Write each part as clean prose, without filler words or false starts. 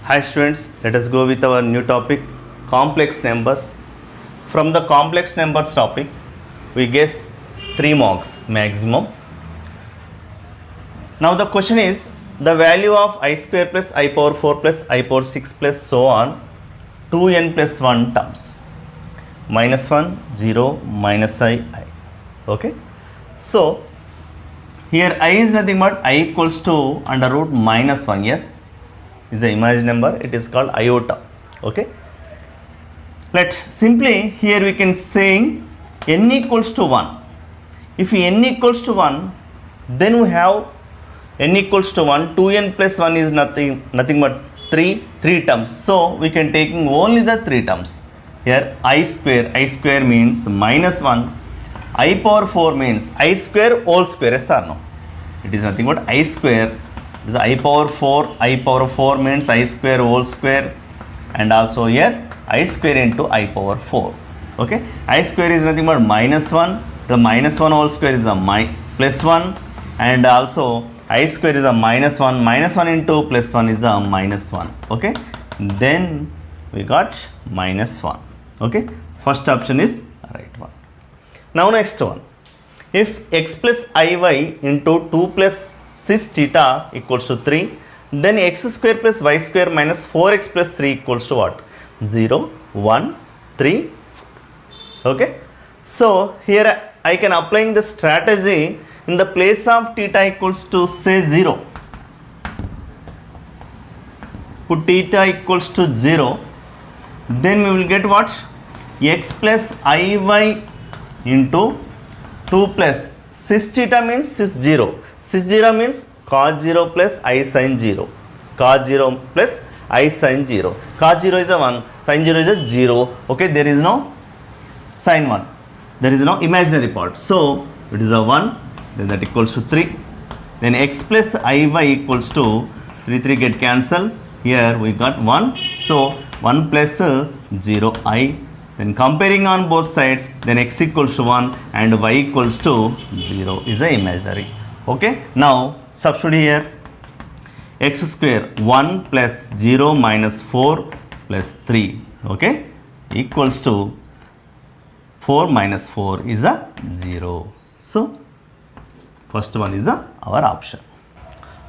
Hi students, let us go with our new topic, complex numbers. From the complex numbers topic, we guess 3 marks maximum. Now the question is, the value of I square plus I power 4 plus I power 6 plus so on 2n plus 1 terms. Minus 1, 0, minus I. Okay. So, here I is nothing but I equals to under root minus 1. Yes. Is an imaginary number, it is called iota. Okay, let simply here we can saying n equals to 1. If n equals to 1, then we have n equals to 1, 2n plus 1 is nothing but 3 terms. So we can taking only the 3 terms. Here I square means minus 1, I power 4 means I square whole square. Yes or no? It is nothing but I square. I power 4 means I square whole square, and also here I square into I power 4. Okay, I square is nothing but minus 1, the minus 1 whole square is a plus 1, and also I square is a minus 1 into plus 1 is a minus 1. Okay, then we got minus 1. Okay, first option is right one. Now next one, if x plus iy into 2 plus 6 theta equals to 3, then x square plus y square minus 4x plus 3 equals to what? 0, 1, 3, 4. Okay. So, here I can applying the strategy in the place of theta equals to say 0. Put theta equals to 0, then we will get what? X plus iy into 2 plus 6 theta means 6 0. 6 0 means cos 0 plus I sin 0. Cos 0 plus I sin 0. Cos 0 is a 1, sin 0 is a 0. Okay, there is no sin 1. There is no imaginary part. So, it is a 1, then that equals to 3. Then x plus iy equals to 3 get cancelled. Here we got 1. So, 1 plus 0 I. Then comparing on both sides, then x equals to 1 and y equals to 0 is a imaginary. Okay, now substitute here x square 1 plus 0 minus 4 plus 3, okay, equals to 4 minus 4 is a 0. So, first one is our option.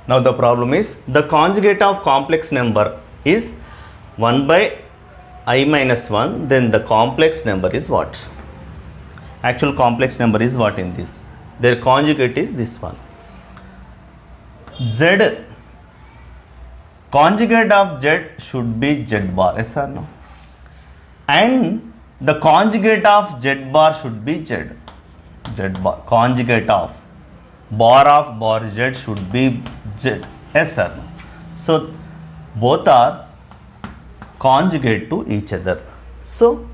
Now the problem is, the conjugate of complex number is 1 by I minus 1, then the complex number is what? Actual complex number is what in this? Their conjugate is this one. Z, conjugate of Z should be Z bar, yes or no? And the conjugate of Z bar should be Z. Z bar, conjugate of bar Z should be Z, yes or no? So, both are conjugate to each other. So,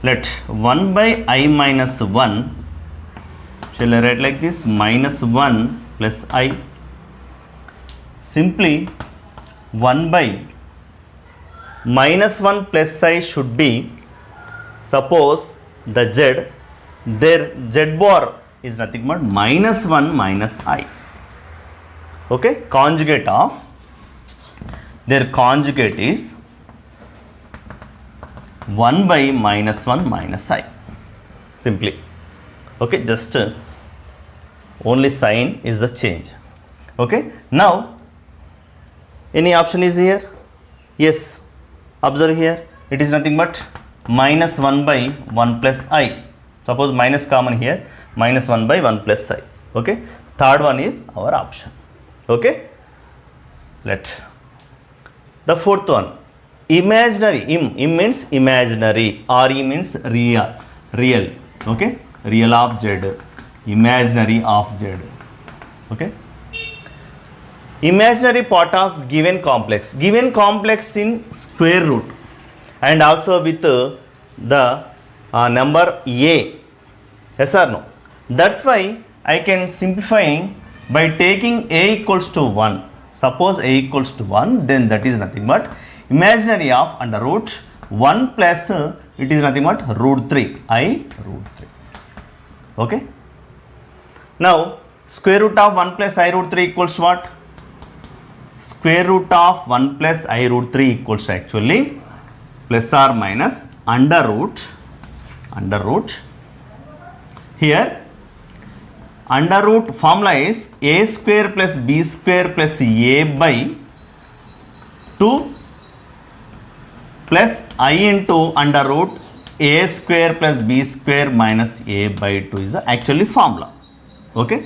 let 1 by I minus 1, shall I write like this, minus 1 plus I. Simply 1 by minus 1 plus I should be, suppose the Z, their Z bar is nothing but minus 1 minus I. Okay, conjugate of, their conjugate is 1 by minus 1 minus I. Simply. Okay, just only sign is the change. Okay, now any option is here? Yes. Observe here, it is nothing but minus 1 by 1 plus I. Suppose minus common here, minus 1 by 1 plus I. Okay, third one is our option. Okay, let the fourth one, imaginary, im means imaginary, re means real. Okay, real of Z, imaginary of Z. Okay, imaginary part of given complex in square root and also with the number a, yes or no? That's why I can simplifying by taking a equals to 1. Suppose a equals to 1, then that is nothing but imaginary of under root 1 plus it is nothing but root 3, I root 3. Okay. Now, square root of 1 plus I root 3 equals to what? square root of 1 plus I root 3 equals to actually plus or minus under root here under root formula is a square plus b square plus a by 2 plus I into under root a square plus b square minus a by 2 is the actually formula. Okay,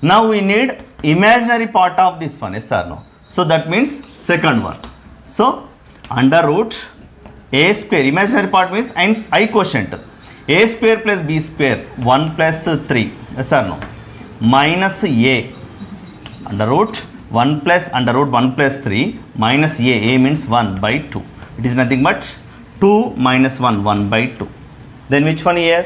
now we need imaginary part of this one, yes or no? So that means second one. So under root a square, imaginary part means I quotient, a square plus b square 1 plus 3, yes or no, minus a under root 1 plus 3 minus a means 1 by 2. It is nothing but 2 minus 1, 1 by 2. Then which one here?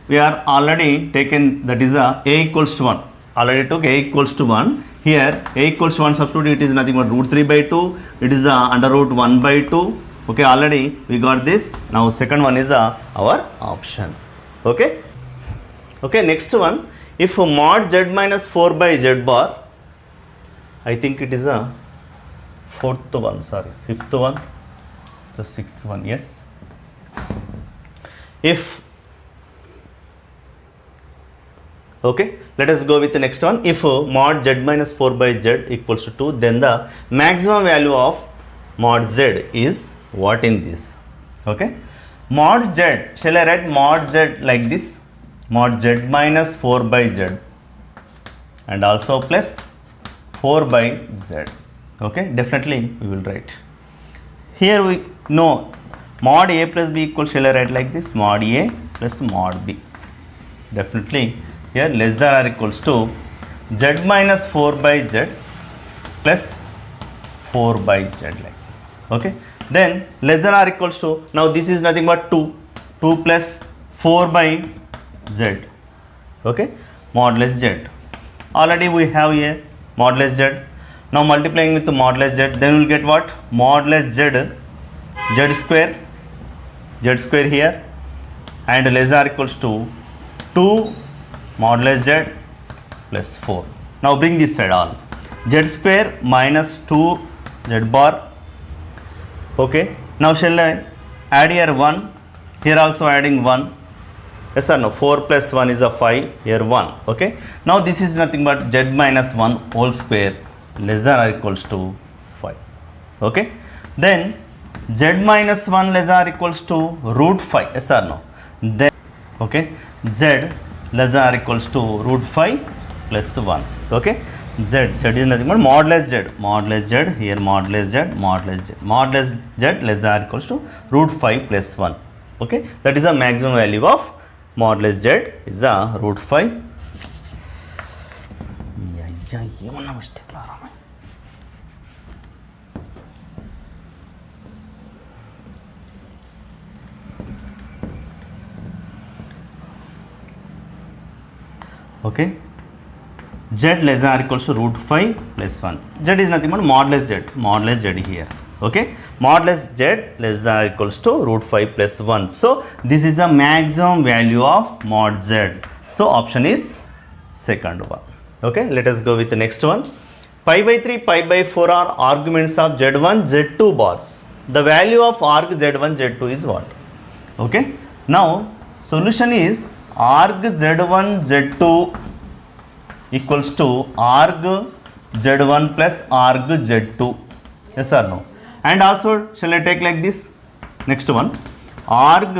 We are already taken, that is a equals to 1. Already took a equals to 1. Here a equals to 1 substitute, it is nothing but root 3 by 2. It is under root 1 by 2. Okay, already we got this. Now second one is our option. Okay. Okay, next one. If mod z minus 4 by z bar, I think it is a fourth one, sorry, fifth one, the sixth one, yes. If, okay, let us go with the next one. If mod z minus 4 by z equals to 2, then the maximum value of mod z is what in this? Okay, mod z, shall I write mod z like this? Mod z minus 4 by z and also plus 4 by z. Okay, definitely we will write. Here we know mod a plus b equals, shall I write like this? Mod a plus mod b. Definitely here less than or equals to z minus 4 by z plus 4 by z like. Okay, then less than or equals to, now this is nothing but 2 plus 4 by z. Okay, modulus z. Already we have here modulus z. Now multiplying with the modulus z, then we will get what? Modulus z square here, and less than or equals to 2 modulus z plus 4. Now bring this side all. Z square minus 2 z bar. Okay, now shall I add here 1, here also adding 1. Yes or no? 4 plus 1 is a 5, here 1. Okay, now this is nothing but z minus 1 whole square less than or equals to 5. Okay, then z minus 1 less than or equals to root 5. Yes or no? Then okay, z less than or equals to root 5 plus 1. Okay, z is nothing but modulus z here, modulus z less than or equals to root 5 plus 1. Okay, that is the maximum value of modulus z is a root 5. Okay, z less than or equals to root 5 plus 1. Z is nothing but modulus z here. Okay, modulus z less than or equals to root 5 plus 1. So this is the maximum value of mod z. So option is second one. Okay, let us go with the next one. Pi by 3, pi by 4 are arguments of z1, z2 bars. The value of arg z1, z2 is what? Okay, now solution is arg z1, z2 equals to arg z1 plus arg z2. Yes or no? And also shall I take like this? Next one, arg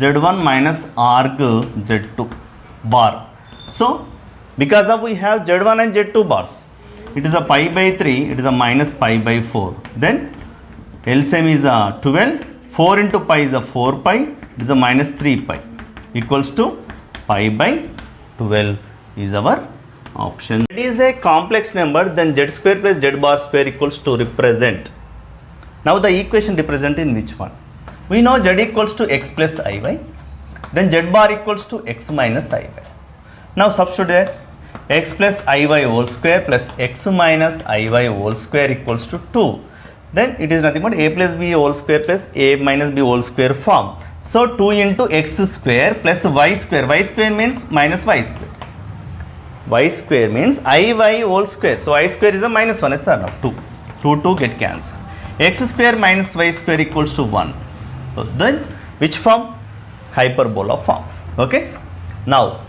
z1 minus arg z2 bar. So because of we have z1 and z2 bars, it is a pi by 3, it is a minus pi by 4. Then LCM is a 12, 4 into pi is a 4 pi, it is a minus 3 pi equals to pi by 12 is our option. It is a complex number, then z square plus z bar square equals to represent. Now the equation represent in which one? We know z equals to x plus iy, then z bar equals to x minus iy. Now substitute there, x plus iy whole square plus x minus iy whole square equals to 2. Then it is nothing but a plus b whole square plus a minus b whole square form. So 2 into x square plus y square. Y square means minus y square. y square means iy whole square. So I square is a minus 1, yes or no? 2. 2 get cancelled. X square minus y square equals to 1. So then which form? Hyperbola form. Okay. Now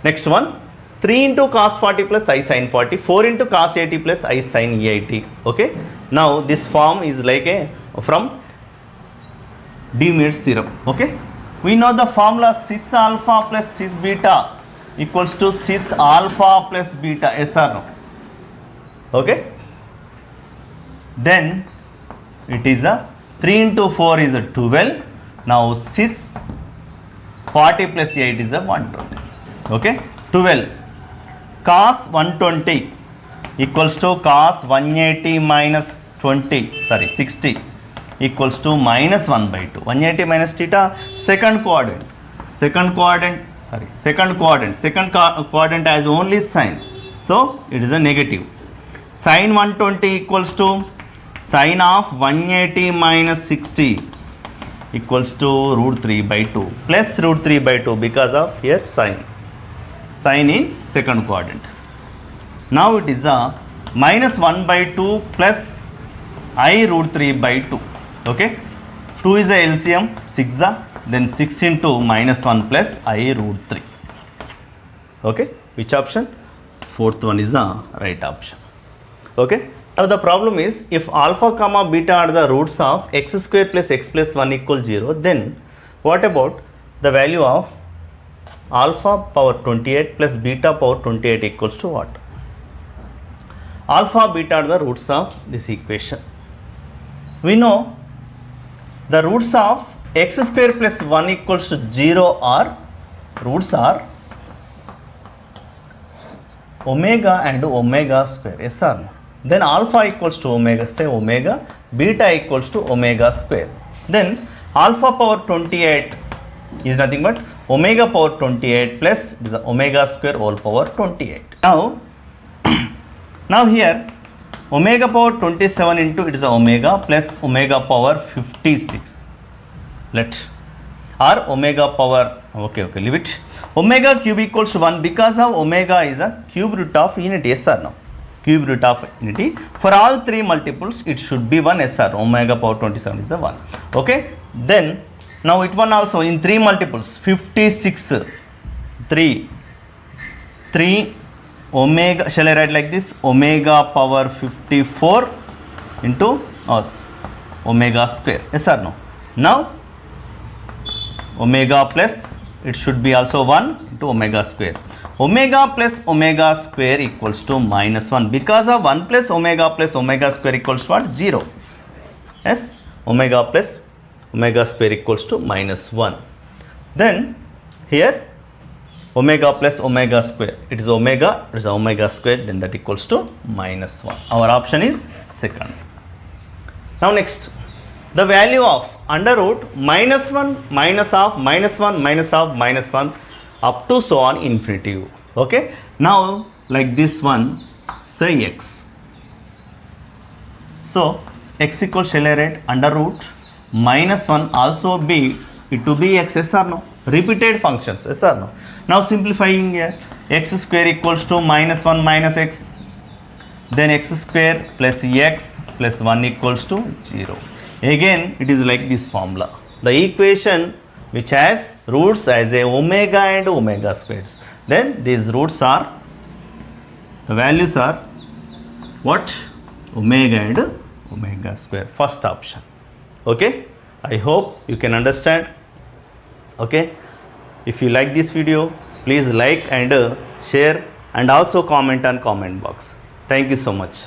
next one, 3 into cos 40 plus I sin 40, 4 into cos 80 plus I sin 80. Okay. Now this form is like a from De Meer's theorem. Okay. We know the formula cis alpha plus cis beta equals to cis alpha plus beta, yes or no? Okay. Then it is a 3 into 4 is a 12. Now cis 40 plus 8 is a 120. Okay. 12. Cos 120 equals to cos 180 minus 60 equals to minus 1 by 2. 180 minus theta, second quadrant has only sign. So it is a negative. Sin 120 equals to sin of 180 minus 60 equals to root 3 by 2 plus root 3 by 2 because of here sin in second quadrant. Now it is a minus 1 by 2 plus I root 3 by 2. Okay. 2 is a LCM, 6 then 6 into minus 1 plus I root 3. Okay. Which option? Fourth one is the right option. Okay. Now the problem is if alpha comma beta are the roots of x square plus x plus 1 equals 0, then what about the value of alpha power 28 plus beta power 28 equals to what? Alpha beta are the roots of this equation. We know the roots of x square plus 1 equals to 0 are roots are omega and omega square, yes or no? Then alpha equals to omega, say omega, beta equals to omega square. Then alpha power 28 is nothing but omega power 28 plus the omega square whole power 28. Now here omega power 27 into it is omega plus omega power 56. Or omega power, okay, leave it. Omega cube equals to 1 because of omega is a cube root of unity, yes or no? Cube root of unity. For all three multiples it should be 1, yes or no? Omega power 27 is a 1. Okay. Then now it one also in 3 multiples 56 3 omega, shall I write like this? Omega power 54 into omega square, yes or no? Now omega plus it should be also 1 into omega square. Omega plus omega square equals to minus 1 because of 1 plus omega square equals to what? 0. Yes, omega plus omega square equals to minus 1. Then here omega plus omega square, it is omega square, then that equals to minus 1. Our option is second. Now next, the value of under root minus 1 minus of minus 1 minus of minus 1 up to so on infinity. Okay. Now like this one, say x. So x equals, shall I write under root minus 1 also be it to be x, yes or no? Repeated functions, yes or no? Now simplifying here, x square equals to minus 1 minus x, then x square plus x plus 1 equals to 0. Again it is like this formula, the equation which has roots as a omega and omega squares, then these roots are, the values are what? Omega and omega square, first option. Okay, I hope you can understand. Okay, if you like this video, please like and share and also comment on comment box. Thank you so much.